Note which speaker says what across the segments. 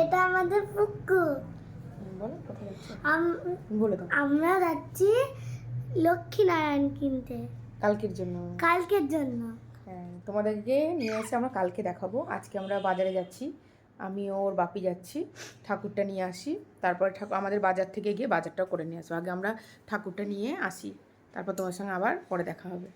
Speaker 1: এটা আমাদের পুকুর।
Speaker 2: বলো কোথায় যাচ্ছ?
Speaker 1: বলে দাও। আমরা যাচ্ছি লক্ষ্মীনারায়ণ কিনতে
Speaker 2: কালকের জন্য।
Speaker 1: কালকের জন্য।
Speaker 2: হ্যাঁ, তোমাদেরকে নিয়ে এসে আমরা কালকে দেখাবো। আজকে আমরা বাজারে যাচ্ছি, আমি ওর বাপি যাচ্ছি। ঠাকুরটা নিয়ে আসি, তারপরে আমাদের বাজার থেকে গিয়ে বাজারটাও করে নিয়ে আসবো। আগে আমরা ঠাকুরটা নিয়ে আসি, তারপর তোমার সঙ্গে আবার পরে দেখা হবে।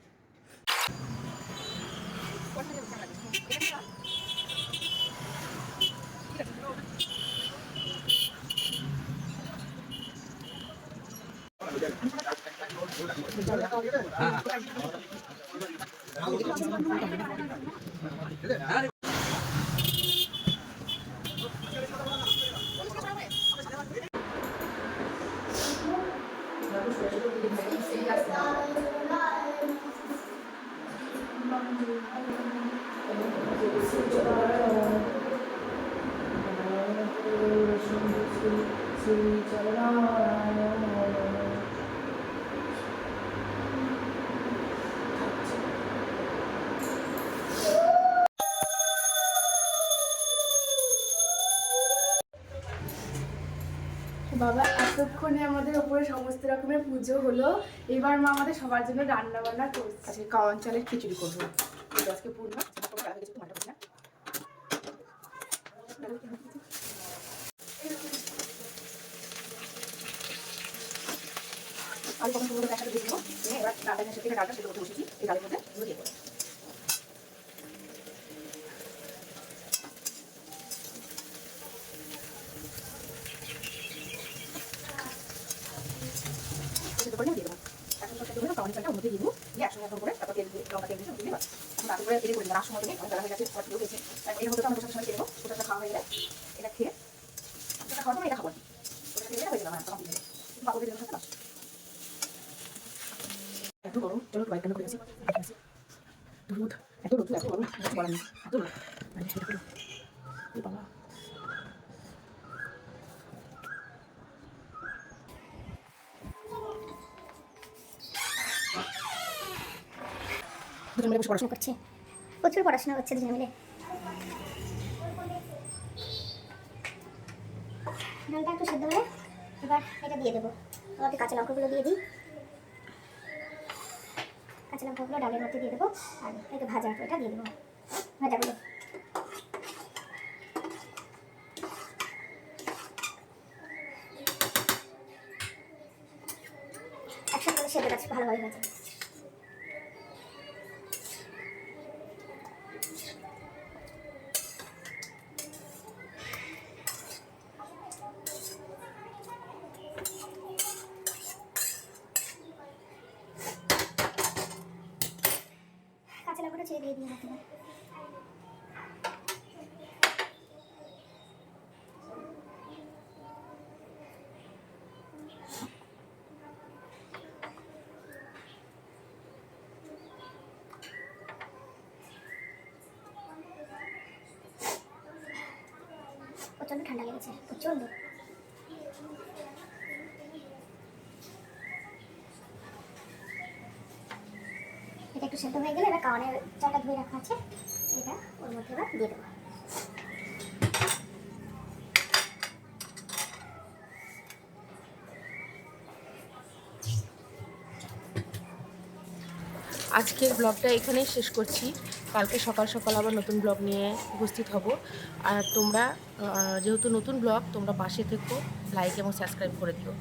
Speaker 3: বাবা, এতক্ষণে আমাদের ওপরে সমস্ত রকমের পুজো হলো। এবার মা আমাদের সবার জন্য রান্না বান্না করছে।
Speaker 2: আজকে কাওয়ান চালের খিচুড়ি করবো। আজকে পূর্ণা আমি কখন পুরো একসাথে দিয়ে দেবো। এবার ডালটা সেটা ডালটা সেটা করতে বসেছি, এই ডালের মধ্যে দিয়ে দেবো। করে দিয়ে দেবো। এখন সেটা করে কাওয়ান চালটা মধ্যে দিয়ে দেবো, দিয়ে একসঙ্গে করে তারপর তেল দিয়ে লঙ্কা তেল দিয়ে দিয়ে দেবো। তারপর করে এদিকে করে দেবো। রাস সময় থেকে অনেক বেলা হয়ে গেছে, সবার কেউ গেছে। এর মধ্যে আমরা বসার সময় খেয়ে দেবো। ওটা খাওয়া হয়ে গেলে এটা খেয়ে এটা খাওয়ার পরে এটা খাবো। ওটা খেয়ে হয়ে যাবে। তখন দিয়ে বাবু দিয়ে দেবো। এত গরম, চলো বাইক কেন করে আসি। রোদ, এত রোদ, এত গরম, কিছু বলার নেই। এত রোদ, মানে সেটা করো বাবা। দুজন মিলে বসে পড়াশোনা করছে,
Speaker 1: প্রচুর পড়াশোনা করছে দুজন মিলে। ডালটা একটু সেদ্ধ হলে এবার এটা দিয়ে দেবো। ওতে কাঁচা লঙ্কাগুলো দিয়ে দিই। কাঁচা লঙ্কাগুলো ডালের মধ্যে দিয়ে দেবো, আর একটু ভাজা এটা দিয়ে দেবো, ভাজাগুলো। একসাথে করে সেদ্ধ গাছ ভালোভাবে ভাজা। কাঁচা লঙ্কাটা ছেড়ে দিয়ে দিয়ে রাখতে হবে। প্রচণ্ড ঠান্ডা লেগেছে, প্রচণ্ড। এটা একটু সেদ্ধ হয়ে গেলে এবার কাওয়ানের চালটা ধুয়ে রাখা আছে, এটা ওর মধ্যে এবার দিয়ে দেবো।
Speaker 2: আজকের ব্লগটা এখানেই শেষ করছি। কালকে সকাল সকাল আবার নতুন ব্লগ নিয়ে উপস্থিত হব। আর তোমরা যেহেতু নতুন ব্লগ, তোমরা পাশে থেকো, লাইক এবং সাবস্ক্রাইব করে দিও।